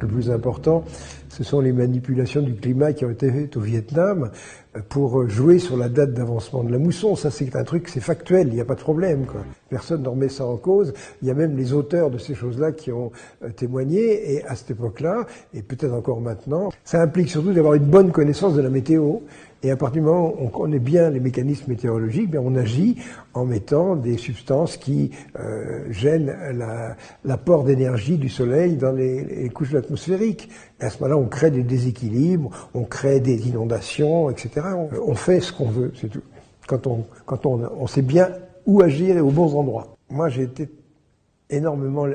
Le plus important, ce sont les manipulations du climat qui ont été faites au Vietnam pour jouer sur la date d'avancement de la mousson. Ça, c'est un truc, c'est factuel, il n'y a pas de problème, quoi. Personne ne remet ça en cause. Il y a même les auteurs de ces choses-là qui ont témoigné, et à cette époque-là, et peut-être encore maintenant, ça implique surtout d'avoir une bonne connaissance de la météo. Et à partir du moment où on connaît bien les mécanismes météorologiques, bien on agit en mettant des substances qui gênent l'apport d'énergie du soleil dans les couches atmosphériques. Et à ce moment-là, on crée des déséquilibres, on crée des inondations, etc. On fait ce qu'on veut, c'est tout. Quand on sait bien où agir et aux bons endroits. Moi, j'ai été énormément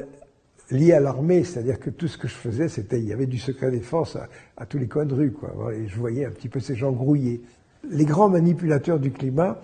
lié à l'armée, c'est-à-dire que tout ce que je faisais, il y avait du secret défense à tous les coins de rue, quoi. Et je voyais un petit peu ces gens grouiller. Les grands manipulateurs du climat,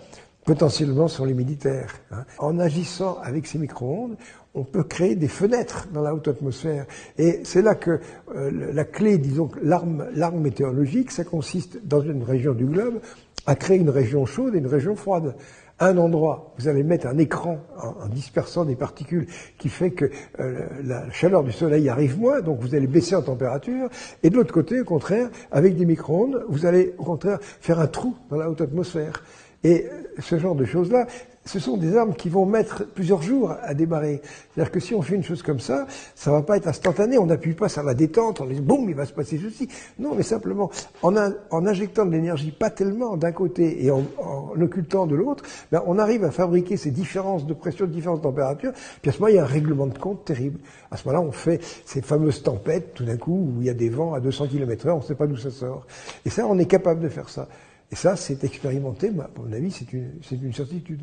potentiellement, sont les militaires. En agissant avec ces micro-ondes, on peut créer des fenêtres dans la haute atmosphère. Et c'est là que la clé, disons, l'arme météorologique, ça consiste, dans une région du globe, à créer une région chaude et une région froide. Un endroit, vous allez mettre un écran en dispersant des particules qui fait que la chaleur du soleil arrive moins, donc vous allez baisser en température. Et de l'autre côté, au contraire, avec des micro-ondes, vous allez au contraire faire un trou dans la haute atmosphère. Et ce genre de choses-là, ce sont des armes qui vont mettre plusieurs jours à démarrer. C'est-à-dire que si on fait une chose comme ça va pas être instantané. On n'appuie pas sur la détente, on dit boum, il va se passer ceci. Non, mais simplement, en injectant de l'énergie, pas tellement d'un côté et en occultant de l'autre, ben on arrive à fabriquer ces différences de pression, de différences de température. Puis à ce moment-là, il y a un règlement de compte terrible. À ce moment-là, on fait ces fameuses tempêtes, tout d'un coup, où il y a des vents à 200 km/h, on ne sait pas d'où ça sort. Et ça, on est capable de faire ça. Et ça, c'est expérimenté, à mon avis, c'est une certitude.